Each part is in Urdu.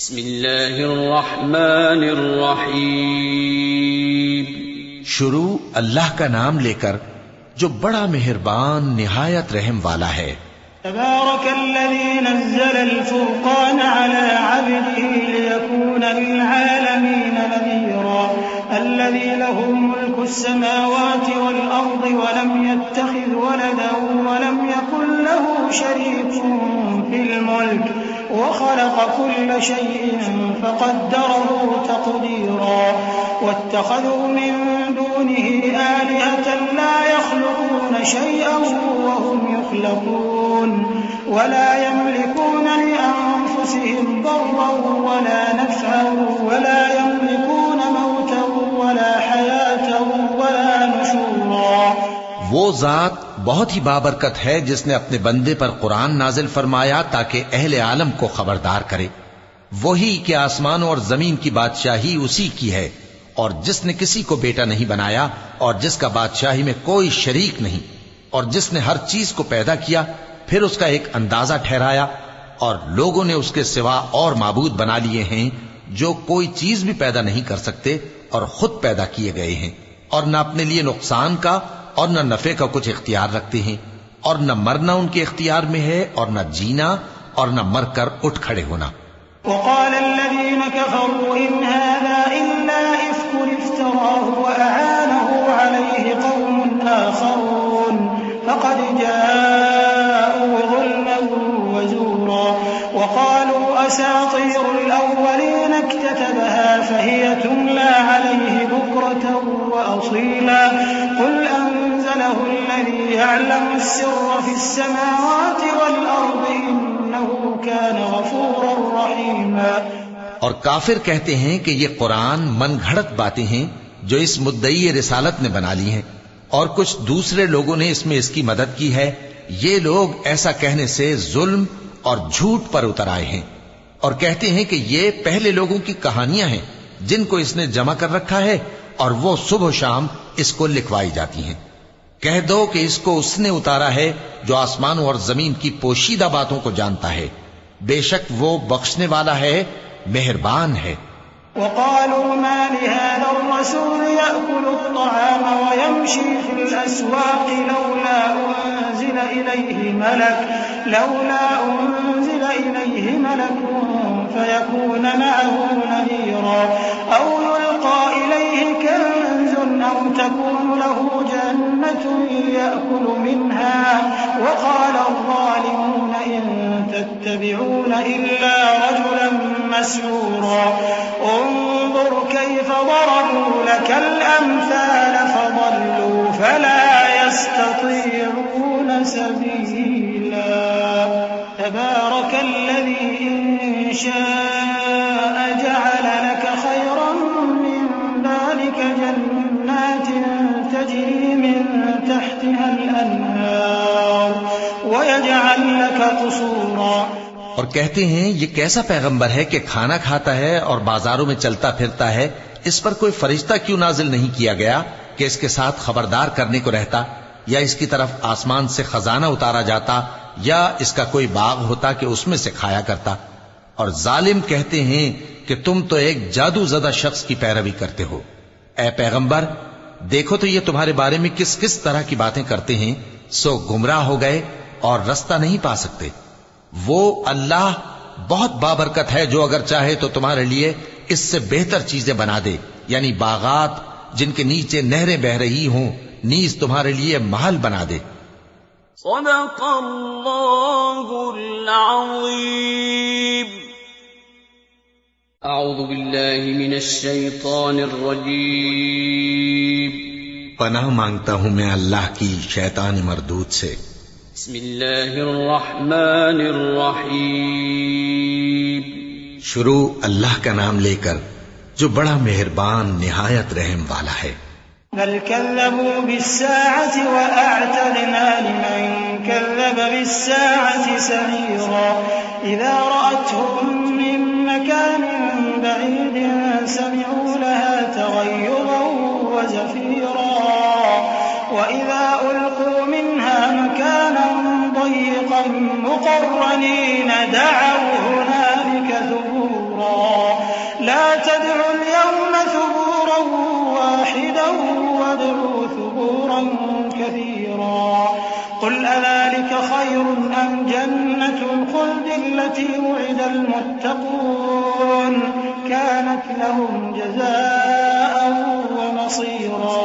بسم اللہ الرحمن الرحیم شروع اللہ کا نام لے کر جو بڑا مہربان نہایت رحم والا ہے۔ تبارك الذي نزل الفرقان على عبده ليكون للعالمين نذيرا الذي له ملك السماوات والأرض ولم يتخذ ولدا ولم يكن له شريك في الملك وخلق كل شيء فقدره تقديرا واتخذوا من دونه آلهة لا يخلقون شيئا وهم يخلقون ولا يملكون لأنفسهم ضرا ولا نفعا ولا يملكون موتا ولا حياة ولا نشورا۔ وہ ذات بہت ہی بابرکت ہے جس نے اپنے بندے پر قرآن نازل فرمایا تاکہ اہل عالم کو خبردار کرے، وہی کہ آسمانوں اور زمین کی بادشاہی اسی کی ہے، اور جس نے کسی کو بیٹا نہیں بنایا اور جس کا بادشاہی میں کوئی شریک نہیں، اور جس نے ہر چیز کو پیدا کیا پھر اس کا ایک اندازہ ٹھہرایا، اور لوگوں نے اس کے سوا اور معبود بنا لیے ہیں جو کوئی چیز بھی پیدا نہیں کر سکتے اور خود پیدا کیے گئے ہیں، اور نہ اپنے لیے نقصان کا اور نہ نفع کا کچھ اختیار رکھتے ہیں، اور نہ مرنا ان کے اختیار میں ہے اور نہ جینا اور نہ مر کر اٹھ کھڑے ہونا۔ وقال الذين كفروا إن هذا إلا إفك افتراه وأعانه عليه قوم آخرون فقد جاءوا ظلما وزورا وقالوا أساطير الأولين اكتتبها فهي تملى عليه بكرة وأصيلا قل أنزله الذي يعلم السر في السماوات والأرض إنه كان غفورا رحيما۔ اور کافر کہتے ہیں کہ یہ قرآن من گھڑت باتیں ہیں جو اس مدعی رسالت نے بنا لی ہیں، اور کچھ دوسرے لوگوں نے اس میں اس کی مدد کی ہے، یہ لوگ ایسا کہنے سے ظلم اور جھوٹ پر اتر آئے ہیں، اور کہتے ہیں کہ یہ پہلے لوگوں کی کہانیاں ہیں جن کو اس نے جمع کر رکھا ہے اور وہ صبح و شام اس کو لکھوائی جاتی ہیں۔ کہہ دو کہ اس کو اس نے اتارا ہے جو آسمانوں اور زمین کی پوشیدہ باتوں کو جانتا ہے، بے شک وہ بخشنے والا ہے، مہربان ہے۔ وقالوا ما لهذا الرسول يأكل الطعام ويمشي في الأسواق لولا أنزل إليه ملك فيكون معه نذيرا أو يلقى إليه كنز أو تكون له جنة يأكل منها وقال الظالمون إن تتبعون إلا رجلا مسحورا انظر كيف ضربوا لك الأمثال فضلوا فلا يستطيعون سبيلا تبارك الذي إن شاء جعل لك خيرا من ذلك جنات تجري من تحتها الأنهار ويجعل لك قصورا۔ اور کہتے ہیں یہ کیسا پیغمبر ہے کہ کھانا کھاتا ہے اور بازاروں میں چلتا پھرتا ہے، اس پر کوئی فرشتہ کیوں نازل نہیں کیا گیا کہ اس کے ساتھ خبردار کرنے کو رہتا، یا اس کی طرف آسمان سے خزانہ اتارا جاتا، یا اس کا کوئی باغ ہوتا کہ اس میں سے کھایا کرتا۔ اور ظالم کہتے ہیں کہ تم تو ایک جادو زدہ شخص کی پیروی کرتے ہو۔ اے پیغمبر دیکھو تو یہ تمہارے بارے میں کس کس طرح کی باتیں کرتے ہیں، سو گمراہ ہو گئے اور رستہ نہیں پا سکتے۔ وہ اللہ بہت بابرکت ہے جو اگر چاہے تو تمہارے لیے اس سے بہتر چیزیں بنا دے، یعنی باغات جن کے نیچے نہریں بہ رہی ہوں، نیز تمہارے لیے محل بنا دے۔ صدق اللہ العظیم۔ اعوذ باللہ من الشیطان الرجیم۔ پناہ مانگتا ہوں میں اللہ کی شیطان مردود سے۔ بسم اللہ الرحمن الرحیم۔ شروع اللہ کا نام لے کر جو بڑا مہربان نہایت رحم والا ہے۔ بل كذبوا بالساعة وأعتدنا لمن كذب بالساعة سعيرا إذا رأتهم من مكان بعيد سمعوا لها تغيظا وزفيرا وإذا ألقوا منها مكانا ضيقا مقرنين دعوا هنالك ثبورا كبيرا قل أذلك خير أم جنة الخلد التي وعد المتقون كانت لهم جزاء ومصيرا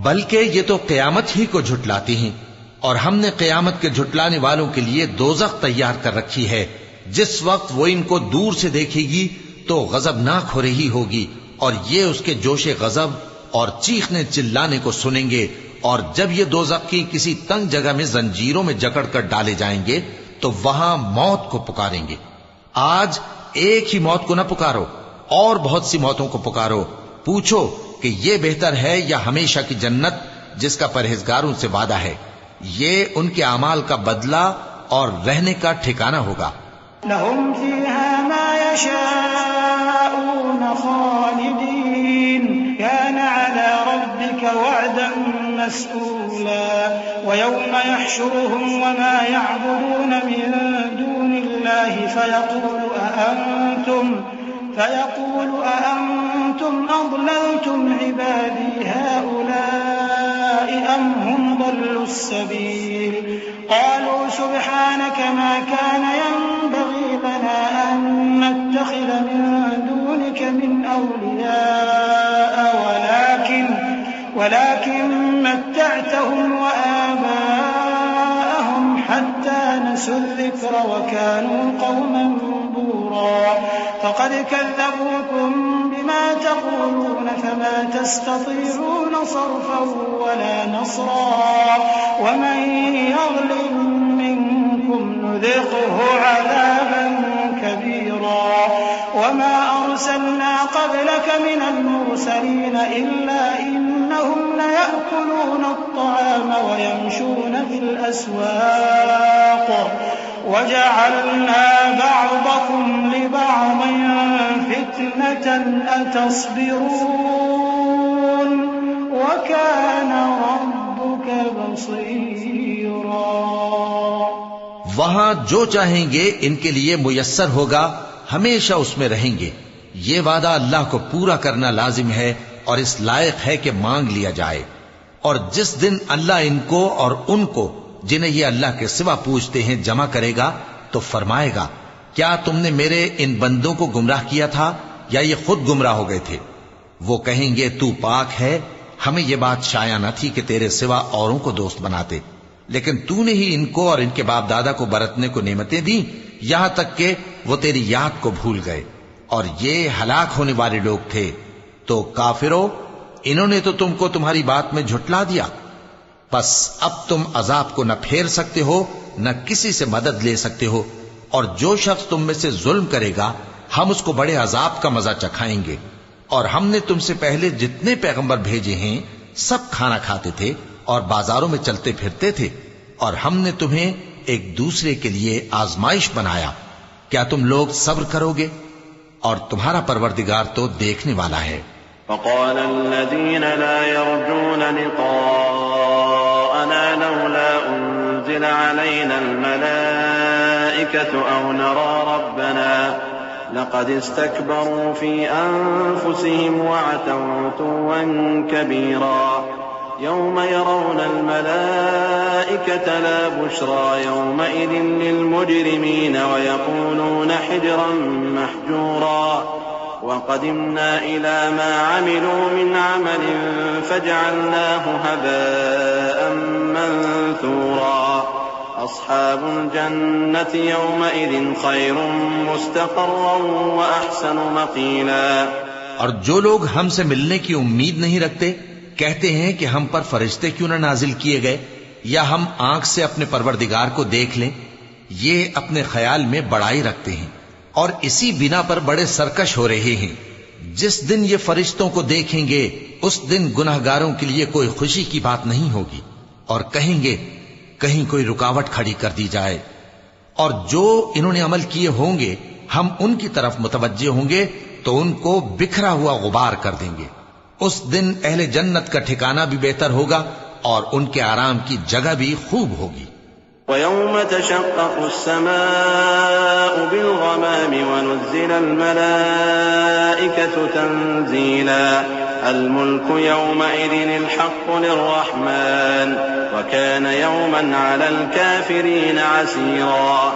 بلکہ یہ تو قیامت ہی کو جھٹلاتی ہیں، اور ہم نے قیامت کے جھٹلانے والوں کے لیے دوزخ تیار کر رکھی ہے، جس وقت وہ ان کو دور سے دیکھے گی تو غضبناک ہو رہی ہوگی، اور یہ اس کے جوش غضب اور چیخنے چلانے کو سنیں گے، اور جب یہ دوزخ کی کسی تنگ جگہ میں زنجیروں میں جکڑ کر ڈالے جائیں گے تو وہاں موت کو پکاریں گے۔ آج ایک ہی موت کو نہ پکارو، اور بہت سی موتوں کو پکارو، پوچھو کہ یہ بہتر ہے یا ہمیشہ کی جنت جس کا پرہیزگاروں سے وعدہ ہے، یہ ان کے اعمال کا بدلہ اور رہنے کا ٹھکانہ ہوگا۔ لهم فيها ما يشاءون خالدين كان على ربك وعدا مسئولا ويوم يحشرهم وما يعبدون من دون الله فيقول أأنتم أضللتم عبادي هؤلاء أم هم ضلوا السبيل قالوا سبحانك ما كان ينبغي لنا أن نتخذ من دونك من أولياء ولكن متعتهم وآباءهم حتى نسوا الذكر وكانوا قوما بورا فقد كذبوكم بما تقولون فما تستطيعون صرفا ولا نصرا ومن يظلم منكم نذقه عذابا كبيرا وما أرسلنا قبلك من المرسلين إلا إنهم ليأكلون الطعام ويمشون في الأسواق وجعلنا بعضكم لبعض فتنة أتصبرون وكان ربك بصيرا۔ وہاں جو چاہیں گے ان کے لیے میسر ہوگا، ہمیشہ اس میں رہیں گے۔ یہ وعدہ اللہ کو پورا کرنا لازم ہے اور اس لائق ہے کہ مانگ لیا جائے۔ اور جس دن اللہ ان کو اور ان کو جنہیں یہ اللہ کے سوا پوچھتے ہیں جمع کرے گا تو فرمائے گا، کیا تم نے میرے ان بندوں کو گمراہ کیا تھا یا یہ خود گمراہ ہو گئے تھے؟ وہ کہیں گے تو پاک ہے، ہمیں یہ بات شایع نہ تھی کہ تیرے سوا اوروں کو دوست بناتے، لیکن تو نے ہی ان کو اور ان کے باپ دادا کو برتنے کو نعمتیں دی، یہاں تک کہ وہ تیری یاد کو بھول گئے، اور یہ ہلاک ہونے والے لوگ تھے۔ تو کافرو، انہوں نے تو تم کو تمہاری بات میں جھٹلا دیا، پس اب تم عذاب کو نہ پھیر سکتے ہو نہ کسی سے مدد لے سکتے ہو، اور جو شخص تم میں سے ظلم کرے گا ہم اس کو بڑے عذاب کا مزہ چکھائیں گے۔ اور ہم نے تم سے پہلے جتنے پیغمبر بھیجے ہیں سب کھانا کھاتے تھے اور بازاروں میں چلتے پھرتے تھے، اور ہم نے تمہیں ایک دوسرے کے لیے آزمائش بنایا، کیا تم لوگ صبر کرو گے؟ اور تمہارا پروردگار تو دیکھنے والا ہے۔ وقال الذين لا يرجون لقاءنا لولا أنزل علينا الملائكة أو نرى ربنا لقد استكبروا في أنفسهم وعتوا عتوا كبيرا يوم يرون الملائكة لا بشرى يومئذ للمجرمين ويقولون حجرا محجورا وقدمنا إلى ما عملوا من عمل فجعلناه هباء منثورا أصحاب الجنة يومئذ خير مستقرا وأحسن مقيلا۔ اور جو لوگ ہم سے ملنے کی امید نہیں رکھتے کہتے ہیں کہ ہم پر فرشتے کیوں نہ نازل کیے گئے یا ہم آنکھ سے اپنے پروردگار کو دیکھ لیں، یہ اپنے خیال میں بڑائی رکھتے ہیں اور اسی بنا پر بڑے سرکش ہو رہے ہیں۔ جس دن یہ فرشتوں کو دیکھیں گے اس دن گناہگاروں کے لیے کوئی خوشی کی بات نہیں ہوگی، اور کہیں گے کہیں کوئی رکاوٹ کھڑی کر دی جائے، اور جو انہوں نے عمل کیے ہوں گے ہم ان کی طرف متوجہ ہوں گے تو ان کو بکھرا ہوا غبار کر دیں گے۔ اس دن اہل جنت کا ٹھکانہ بھی بہتر ہوگا اور ان کے آرام کی جگہ بھی خوب ہوگی۔ وَيَوْمَ تَشَقَّقُ السَّمَاءُ بِالْغَمَامِ وَنُزِّلَ الْمَلَائِكَةُ تَنزِيلًا الْمُلْكُ يَوْمَئِذٍ الْحَقُّ لِلرَّحْمَنِ وكان يوما على الكافرين عسيرا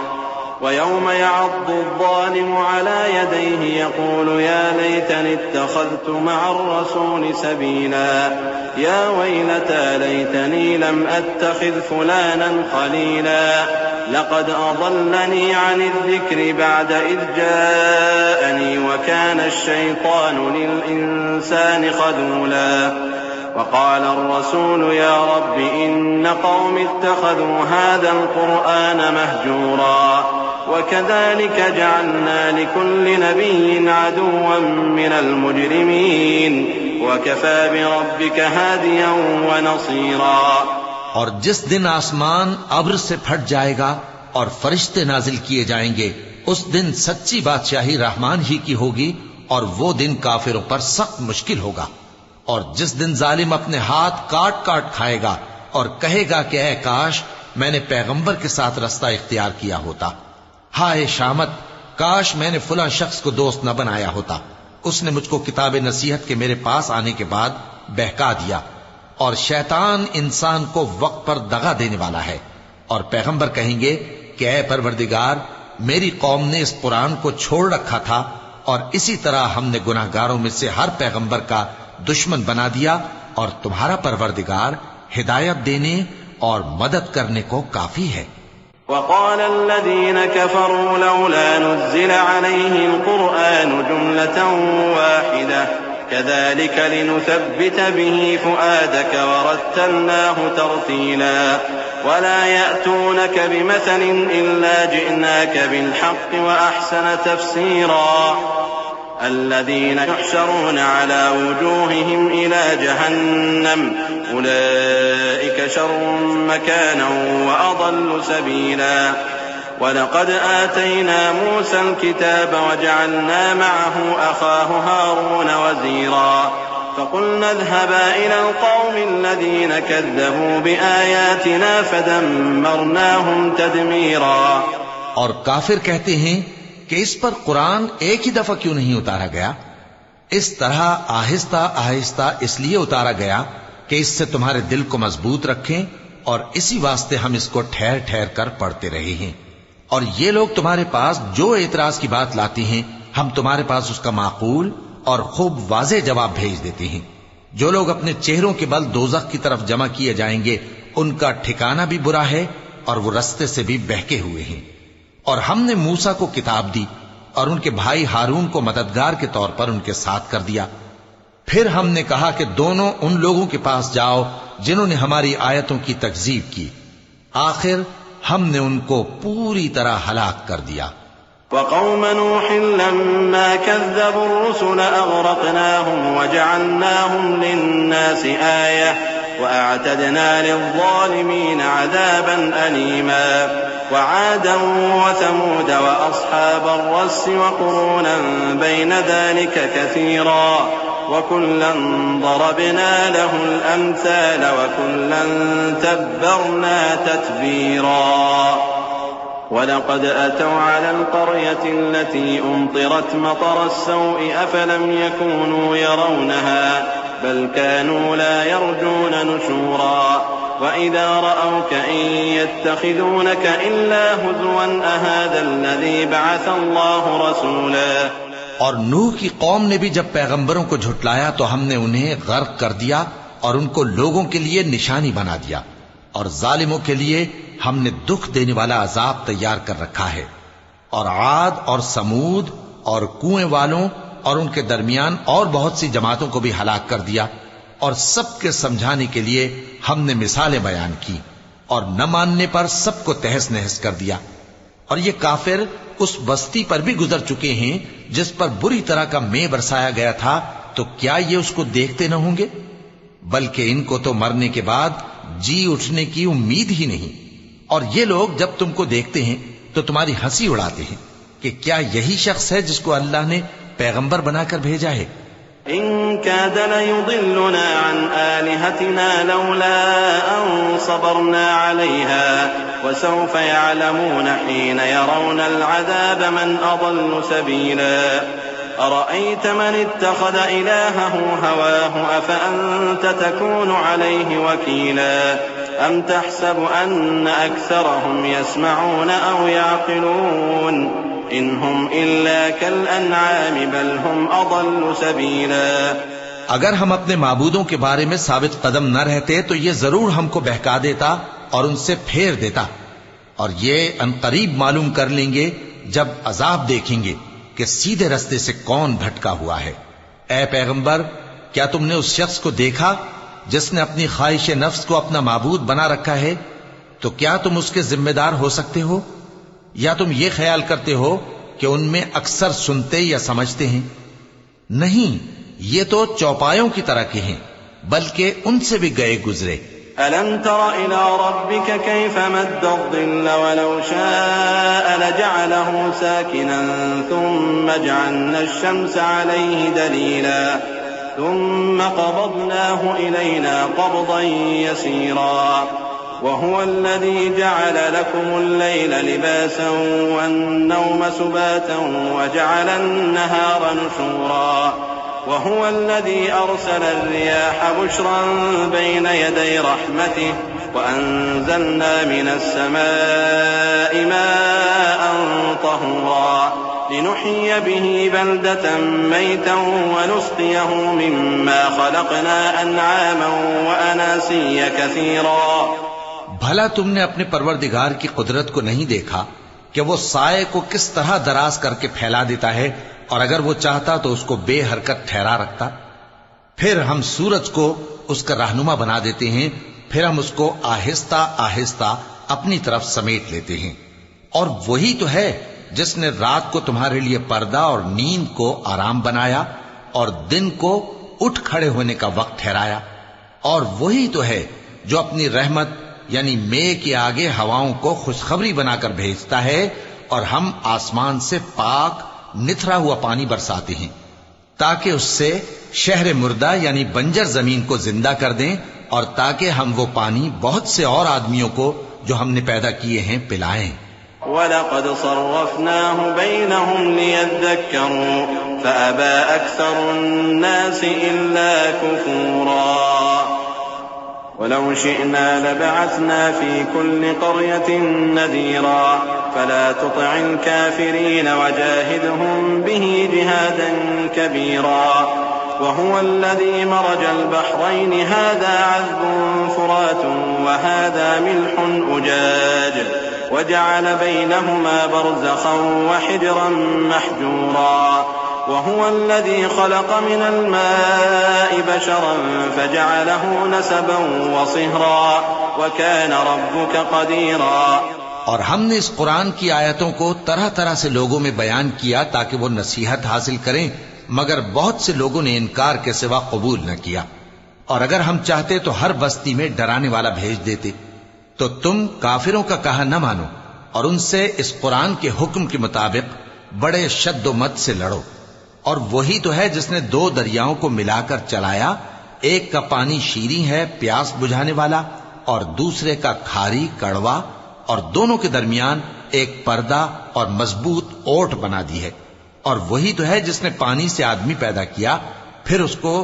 ويوم يعض الظالم على يديه يقول يا ليتني اتخذت مع الرسول سبيلا يا ويلتى ليتني لم أتخذ فلانا خليلا لقد أضلني عن الذكر بعد إذ جاءني وكان الشيطان للإنسان خذولا وقال الرسول يا رب إن قوم اتخذوا هذا القرآن مهجورا وكذلك جعلنا لكل نبي عدوا من المجرمين وكفى بربك هاديا ونصيرا. اور جس دن آسمان ابر سے پھٹ جائے گا اور فرشتے نازل کیے جائیں گے اس دن سچی بادشاہی رحمان ہی کی ہوگی اور وہ دن کافروں پر سخت مشکل ہوگا. اور جس دن ظالم اپنے ہاتھ کاٹ کاٹ کھائے گا اور کہے گا کہ اے کاش میں نے پیغمبر کے ساتھ رستہ اختیار کیا ہوتا، ہائے شامت کاش میں نے فلاں شخص کو دوست نہ بنایا ہوتا، اس نے مجھ کو کتاب نصیحت کے میرے پاس آنے کے بعد بہکا دیا. اور شیطان انسان کو وقت پر دغا دینے والا ہے. اور پیغمبر کہیں گے کہ اے پروردگار میری قوم نے اس قرآن کو چھوڑ رکھا تھا اور اسی طرح ہم نے گناہگاروں میں سے ہر پیغمبر کا دشمن بنا دیا اور تمہارا پروردگار ہدایت دینے اور مدد کرنے کو کافی ہے. وقال الذين كفروا لولا نزل عليه القرآن جملة واحدة كذلك لنثبت به فؤادك ورتلناه ترتيلا ولا يأتونك بمثل إلا جئناك بالحق وأحسن تفسيرا الذين يحشرون على وجوههم إلى جهنم أولئك شر مكانا وأضل سبيلا. ولقد آتينا موسى الكتاب وجعلنا معه أخاه هارون وزيرا فقلنا اذهبا إلى القوم الذين كذبوا بآياتنا فدمرناهم تدميرا. اور کافر کہتے ہیں کہ اس پر قرآن ایک ہی دفعہ کیوں نہیں اتارا گیا؟ اس طرح آہستہ آہستہ اس لیے اتارا گیا کہ اس سے تمہارے دل کو مضبوط رکھیں اور اسی واسطے ہم اس کو ٹھہر ٹھہر کر پڑھتے رہے ہیں. اور یہ لوگ تمہارے پاس جو اعتراض کی بات لاتی ہیں ہم تمہارے پاس اس کا معقول اور خوب واضح جواب بھیج دیتے ہیں. جو لوگ اپنے چہروں کے بل دوزخ کی طرف جمع کیے جائیں گے ان کا ٹھکانہ بھی برا ہے اور وہ رستے سے بھی بہکے ہوئے ہیں. اور ہم نے موسیٰ کو کتاب دی اور ان کے بھائی ہارون کو مددگار کے طور پر ان کے ساتھ کر دیا. پھر ہم نے کہا کہ دونوں ان لوگوں کے پاس جاؤ جنہوں نے ہماری آیتوں کی تکذیب کی. آخر ہم نے ان کو پوری طرح ہلاک کر دیا. وقوم نوح لما كذبوا الرسل أغرقناهم وجعلناهم للناس آية وأعتدنا للظالمين عذابا أليما. وعادا وثمود وأصحاب الرس وقرونا بين ذلك كثيرا وكلا ضربنا له الأمثال وكلا تبرنا تتبيرا. ولقد أتوا على القرية التي أمطرت مطر السوء أفلم يكونوا يرونها بل كانوا لا يرجون نشورا. وإذا رأوك إن يتخذونك إلا هزوا أهذا الذي بعث الله رسولا. اور نوح کی قوم نے بھی جب پیغمبروں کو جھٹلایا تو ہم نے انہیں غرق کر دیا اور ان کو لوگوں کے لیے نشانی بنا دیا اور ظالموں کے لیے ہم نے دکھ دینے والا عذاب تیار کر رکھا ہے. اور عاد اور سمود اور کنویں والوں اور ان کے درمیان اور بہت سی جماعتوں کو بھی ہلاک کر دیا اور سب کے سمجھانے کے لیے ہم نے مثالیں بیان کی اور نہ ماننے پر سب کو تہس نہس کر دیا. اور یہ کافر اس بستی پر بھی گزر چکے ہیں جس پر بری طرح کا مے برسایا گیا تھا، تو کیا یہ اس کو دیکھتے نہ ہوں گے؟ بلکہ ان کو تو مرنے کے بعد جی اٹھنے کی امید ہی نہیں. اور یہ لوگ جب تم کو دیکھتے ہیں تو تمہاری ہنسی اڑاتے ہیں کہ کیا یہی شخص ہے جس کو اللہ نے پیغمبر بنا کر بھیجا ہے؟ إن كاد ليضلنا عن آلهتنا لولا أن صبرنا عليها وسوف يعلمون حين يرون العذاب من أضل سبيلا. أرأيت من اتخذ إلهه هواه أفأنت تكون عليه وكيلا. أم تحسب أن أكثرهم يسمعون أو يعقلون إن هم إلا كالأنعام بل هم أضل سبيلا. اگر ہم اپنے معبودوں کے بارے میں ثابت قدم نہ رہتے تو یہ ضرور ہم کو بہکا دیتا اور ان سے پھیر دیتا، اور یہ انقریب معلوم کر لیں گے جب عذاب دیکھیں گے کہ سیدھے رستے سے کون بھٹکا ہوا ہے. اے پیغمبر، کیا تم نے اس شخص کو دیکھا جس نے اپنی خواہش نفس کو اپنا معبود بنا رکھا ہے؟ تو کیا تم اس کے ذمہ دار ہو سکتے ہو؟ یا تم یہ خیال کرتے ہو کہ ان میں اکثر سنتے یا سمجھتے ہیں؟ نہیں، یہ تو چوپایوں کی طرح کے ہیں، بلکہ ان سے بھی گئے گزرے. ألم تر إلى ربك كيف مد الظل ولو شاء لجعله ساكنا ثم جعلنا الشمس عليه دليلا ثم قبضناه إلينا قبضا يسيرا وهو الذي جعل لكم الليل لباسا والنوم سباتا وجعل النهار نشورا وهو الذي أرسل الرياح بشرا بين يدي رحمته وأنزلنا من السماء ماء طهورا لنحيي به بلدة ميتا ونسقيه مما خلقنا أنعاما وأناسيا كثيرا. بھلا تم نے اپنے پروردگار کی قدرت کو نہیں دیکھا کہ وہ سائے کو کس طرح دراز کر کے پھیلا دیتا ہے، اور اگر وہ چاہتا تو اس کو بے حرکت ٹھہرا رکھتا. پھر ہم سورج کو اس کا رہنما بنا دیتے ہیں، پھر ہم اس کو آہستہ آہستہ اپنی طرف سمیٹ لیتے ہیں. اور وہی تو ہے جس نے رات کو تمہارے لیے پردہ اور نیند کو آرام بنایا اور دن کو اٹھ کھڑے ہونے کا وقت ٹھہرایا. اور وہی تو ہے جو اپنی رحمت یعنی مے کے آگے ہواؤں کو خوشخبری بنا کر بھیجتا ہے، اور ہم آسمان سے پاک نتھرا ہوا پانی برساتے ہیں تاکہ اس سے شہر مردہ یعنی بنجر زمین کو زندہ کر دیں، اور تاکہ ہم وہ پانی بہت سے اور آدمیوں کو جو ہم نے پیدا کیے ہیں پلائیں. وَلَقَدْ صَرَّفْنَاهُ بَيْنَهُمْ لِيَذَّكَّرُوا فَأَبَى أَكْثَرُ النَّاسِ إِلَّا كُفُورًا. وَلَوْ شِئْنَا لَبَعَثْنَا فِي كُلِّ قَرْيَةٍ نَذِيرًا فَلَا تُطِعِ الْكَافِرِينَ وَجَاهِدْهُمْ بِهِ جِهَادًا كَبِيرًا. وهو الذي مرج البحرين هذا عذب فرات وهذا ملح أجاج وجعل بينهما برزخا وحجرا محجورا. وهو الذي خلق من الماء بشرا فجعله نسبا وصهرا وكان ربك قديرا. اور ہم نے اس قرآن کی آیتوں کو طرح طرح سے لوگوں میں بیان کیا تاکہ وہ نصیحت حاصل کریں، مگر بہت سے لوگوں نے انکار کے سوا قبول نہ کیا. اور اگر ہم چاہتے تو ہر بستی میں ڈرانے والا بھیج دیتے. تو تم کافروں کا کہا نہ مانو اور ان سے اس قرآن کے حکم کے مطابق بڑے شد و مت سے لڑو. اور وہی تو ہے جس نے دو دریاؤں کو ملا کر چلایا، ایک کا پانی شیریں ہے پیاس بجھانے والا، اور دوسرے کا کھاری کڑوا، اور دونوں کے درمیان ایک پردہ اور مضبوط اوٹ بنا دی ہے. اور وہی تو ہے جس نے پانی سے آدمی پیدا کیا، پھر اس کو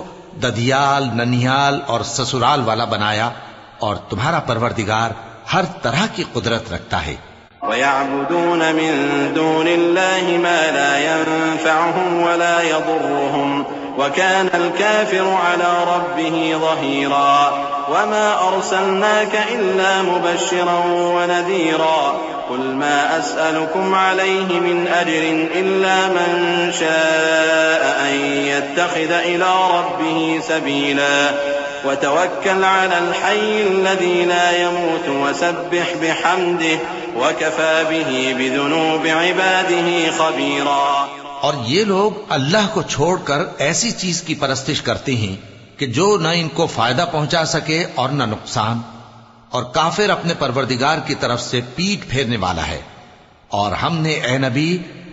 ددیال، ننیال اور سسرال والا بنایا. اور تمہارا پروردگار ہر طرح کی قدرت رکھتا ہے. وَيَعْبُدُونَ مِن دُونِ اللَّهِ مَا لَا يَنفَعُهُمْ وَلَا يَضُرُّهُمْ وَكَانَ الْكَافِرُ عَلَى رَبِّهِ ظَهِيرًا. وَمَا أَرْسَلْنَاكَ إِلَّا مُبَشِّرًا وَنَذِيرًا. قُلْ مَا أَسْأَلُكُمْ عَلَيْهِ مِنْ أَجْرٍ إِلَّا مَنْ شَاءَ أَنْ يَتَّخِذَ إِلَى رَبِّهِ سَبِيلًا. وَتَوَكَّلْ عَلَى الْحَيِّ الَّذِي لَا يَمُوتُ وَسَبِّحْ بِحَمْدِهِ وَكَفَى بِهِ بِذُنُوبِ عِبَادِهِ خَبِيرًا. اور یہ لوگ اللہ کو چھوڑ کر ایسی چیز کی پرستش کرتے ہیں کہ جو نہ ان کو فائدہ پہنچا سکے اور نہ نقصان. اور کافر اپنے پروردگار کی طرف سے پیٹ پھیرنے والا ہے. اور ہم نے اے نبی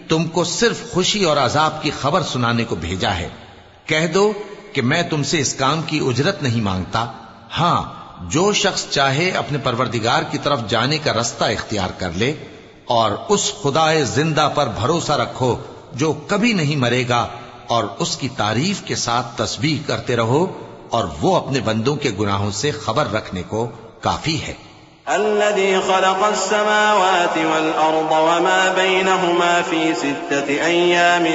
تم کو صرف خوشی اور عذاب کی خبر سنانے کو بھیجا ہے. کہہ دو کہ میں تم سے اس کام کی اجرت نہیں مانگتا. ہاں، جو شخص چاہے اپنے پروردگار کی طرف جانے کا رستہ اختیار کر لے، اور اس خدائے زندہ پر بھروسہ رکھو جو کبھی نہیں مرے گا، اور اس کی تعریف کے ساتھ تسبیح کرتے رہو، اور وہ اپنے بندوں کے گناہوں سے خبر رکھنے کو کافی ہے۔ الذي خلق السماوات والأرض وما بينهما في 6 أيام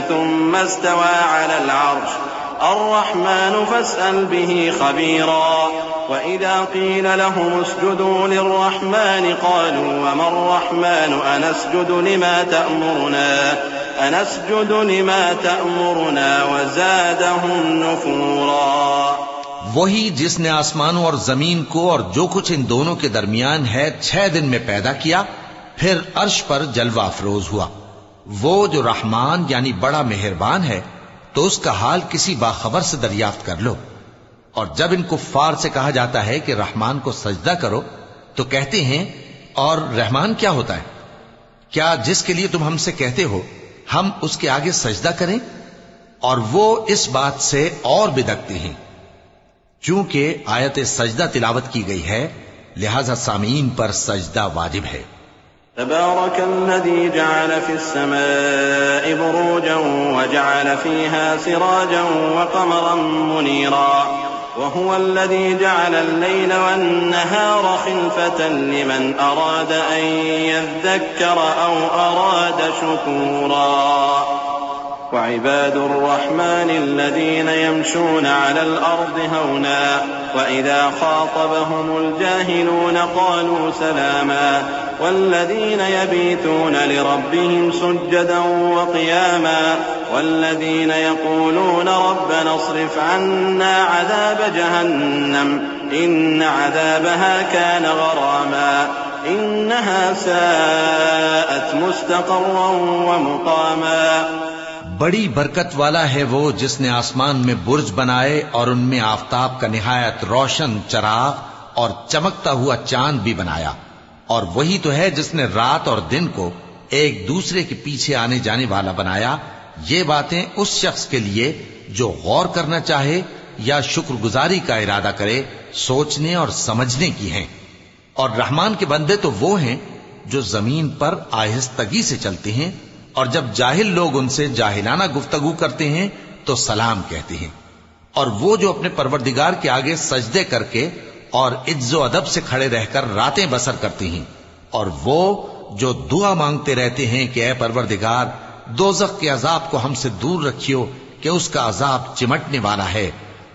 ثم استوى على العرش الرحمن فاسأل به خبيرا وإذا قيل لهم اسجدوا للرحمن قالوا وما الرحمن أنسجد لما تأمرنا وزادهم نفورا۔ وہی جس نے آسمانوں اور زمین کو اور جو کچھ ان دونوں کے درمیان ہے 6 دن میں پیدا کیا، پھر عرش پر جلوہ افروز ہوا۔ وہ جو رحمان یعنی بڑا مہربان ہے تو اس کا حال کسی باخبر سے دریافت کر لو۔ اور جب ان کفار سے کہا جاتا ہے کہ رحمان کو سجدہ کرو تو کہتے ہیں اور رحمان کیا ہوتا ہے؟ کیا جس کے لیے تم ہم سے کہتے ہو ہم اس کے آگے سجدہ کریں؟ اور وہ اس بات سے اور بدکتے ہیں۔ چونکہ آیت سجدہ تلاوت کی گئی ہے لہذا سامعین پر سجدہ واجب ہے۔ تبارك الذي جعل في السماء بروجا وجعل فيها سراجا وقمرا منيرا وهو الذي جعل الليل والنهار خلفة لمن أراد أن يذكر أو أراد شكورا وعباد الرحمن الذين يمشون على الأرض هونا وإذا خاطبهم الجاهلون قالوا سلاما والذين يبيتون لربهم سجدا وقياما والذين يقولون ربنا اصرف عنا عذاب جهنم إن عذابها كان غراما إنها ساءت مستقرا ومقاما۔ بڑی برکت والا ہے وہ جس نے آسمان میں برج بنائے اور ان میں آفتاب کا نہایت روشن چراغ اور چمکتا ہوا چاند بھی بنایا، اور وہی تو ہے جس نے رات اور دن کو ایک دوسرے کے پیچھے آنے جانے والا بنایا۔ یہ باتیں اس شخص کے لیے جو غور کرنا چاہے یا شکر گزاری کا ارادہ کرے سوچنے اور سمجھنے کی ہیں۔ اور رحمان کے بندے تو وہ ہیں جو زمین پر آہستگی سے چلتے ہیں، اور جب جاہل لوگ ان سے جاہلانہ گفتگو کرتے ہیں تو سلام کہتے ہیں۔ اور وہ جو اپنے پروردگار کے آگے سجدے کر کے اور عز و ادب سے کھڑے رہ کر راتیں بسر کرتے ہیں، اور وہ جو دعا مانگتے رہتے ہیں کہ اے پروردگار دوزخ کے عذاب کو ہم سے دور رکھیو کہ اس کا عذاب چمٹنے والا ہے۔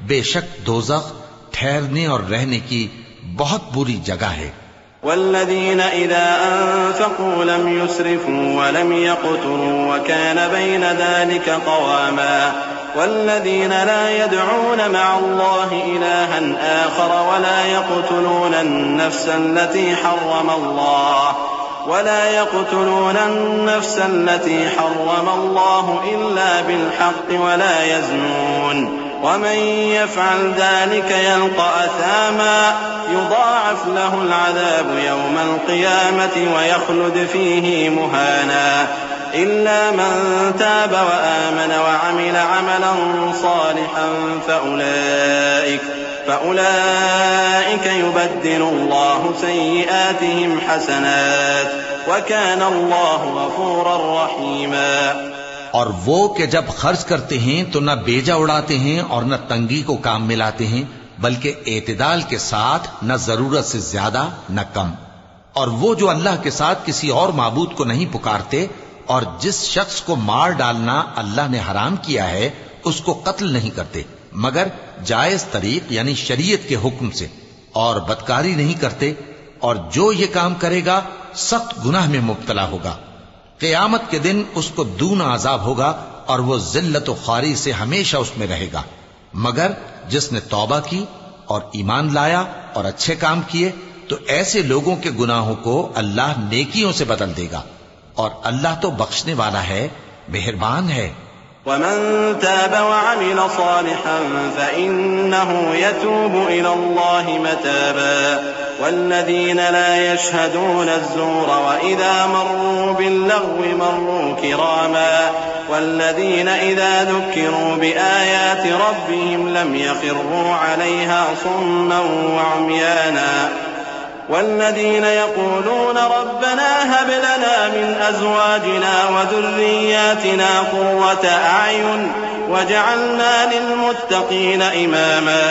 بے شک دوزخ ٹھہرنے اور رہنے کی بہت بری جگہ ہے۔ والذين إذا أنفقوا لم يسرفوا ولم يقتروا وكان بين ذلك قواما والذين لا يدعون مع الله إلها آخر ولا يقتلون النفس التي حرم الله إلا بالحق ولا يزنون ومن يفعل ذلك يلقى أثاما يضاعف له العذاب يوم القيامة ويخلد فيه مهانا إلا من تاب وآمن وعمل عملا صالحا فأولئك يبدل الله سيئاتهم حسنات وكان الله غفورا رحيما۔ اور وہ کہ جب خرچ کرتے ہیں تو نہ بیجا اڑاتے ہیں اور نہ تنگی کو کام میں لاتے ہیں، بلکہ اعتدال کے ساتھ نہ ضرورت سے زیادہ نہ کم۔ اور وہ جو اللہ کے ساتھ کسی اور معبود کو نہیں پکارتے، اور جس شخص کو مار ڈالنا اللہ نے حرام کیا ہے اس کو قتل نہیں کرتے مگر جائز طریق یعنی شریعت کے حکم سے، اور بدکاری نہیں کرتے، اور جو یہ کام کرے گا سخت گناہ میں مبتلا ہوگا۔ قیامت کے دن اس کو دونا عذاب ہوگا اور وہ ذلت و خواری سے ہمیشہ اس میں رہے گا، مگر جس نے توبہ کی اور ایمان لایا اور اچھے کام کیے تو ایسے لوگوں کے گناہوں کو اللہ نیکیوں سے بدل دے گا، اور اللہ تو بخشنے والا ہے، مہربان ہے۔ ومن تاب وعمل صالحا فإنه يتوب إلى الله متابا والذين لا يشهدون الزور وإذا مروا باللغو مروا كراما والذين إذا ذكروا بآيات ربهم لم يخروا عليها صما وعميانا والذين يقولون ربنا هب لنا من أزواجنا وذرياتنا قرة أعين وجعلنا للمتقين إماما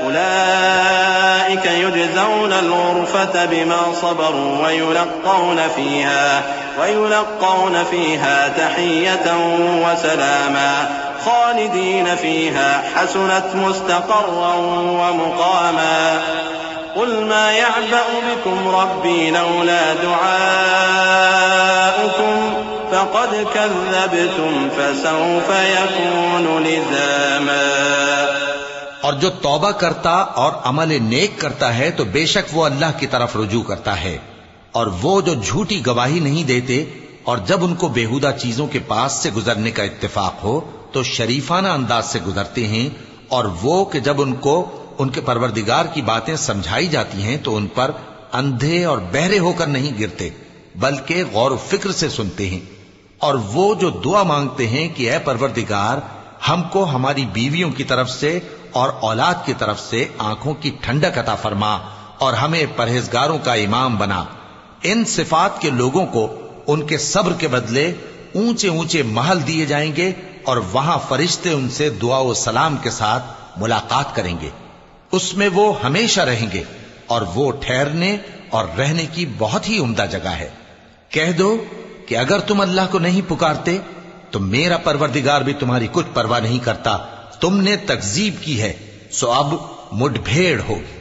أولئك يجزون الغرفة بما صبروا ويلقون فيها تحية وسلاما خالدين فيها حسنت مستقرا ومقاما قل ما يعبأ بكم ربي لولا دعاؤكم فقد كذبتم فسوف يكون لزاما. اور جو توبہ کرتا اور عمل نیک کرتا ہے تو بے شک وہ اللہ کی طرف رجوع کرتا ہے، اور وہ جو جھوٹی گواہی نہیں دیتے اور جب ان کو بیہودہ چیزوں کے پاس سے گزرنے کا اتفاق ہو تو شریفانہ انداز سے گزرتے ہیں، اور وہ کہ جب ان کو ان کے پروردگار کی باتیں سمجھائی جاتی ہیں تو ان پر اندھے اور بہرے ہو کر نہیں گرتے بلکہ غور و فکر سے سنتے ہیں. اور وہ جو دعا مانگتے ہیں کہ اے پروردگار ہم کو ہماری بیویوں کی طرف سے اور اولاد کی طرف سے آنکھوں کی ٹھنڈک عطا فرما اور ہمیں پرہیزگاروں کا امام بنا. ان صفات کے لوگوں کو ان کے صبر کے بدلے اونچے اونچے محل دیے جائیں گے اور وہاں فرشتے ان سے دعا و سلام کے ساتھ ملاقات کریں گے. اس میں وہ ہمیشہ رہیں گے اور وہ ٹھہرنے اور رہنے کی بہت ہی عمدہ جگہ ہے. کہہ دو کہ اگر تم اللہ کو نہیں پکارتے تو میرا پروردگار بھی تمہاری کچھ پرواہ نہیں کرتا. تم نے تکذیب کی ہے سو اب مڈ بھیڑ ہوگی.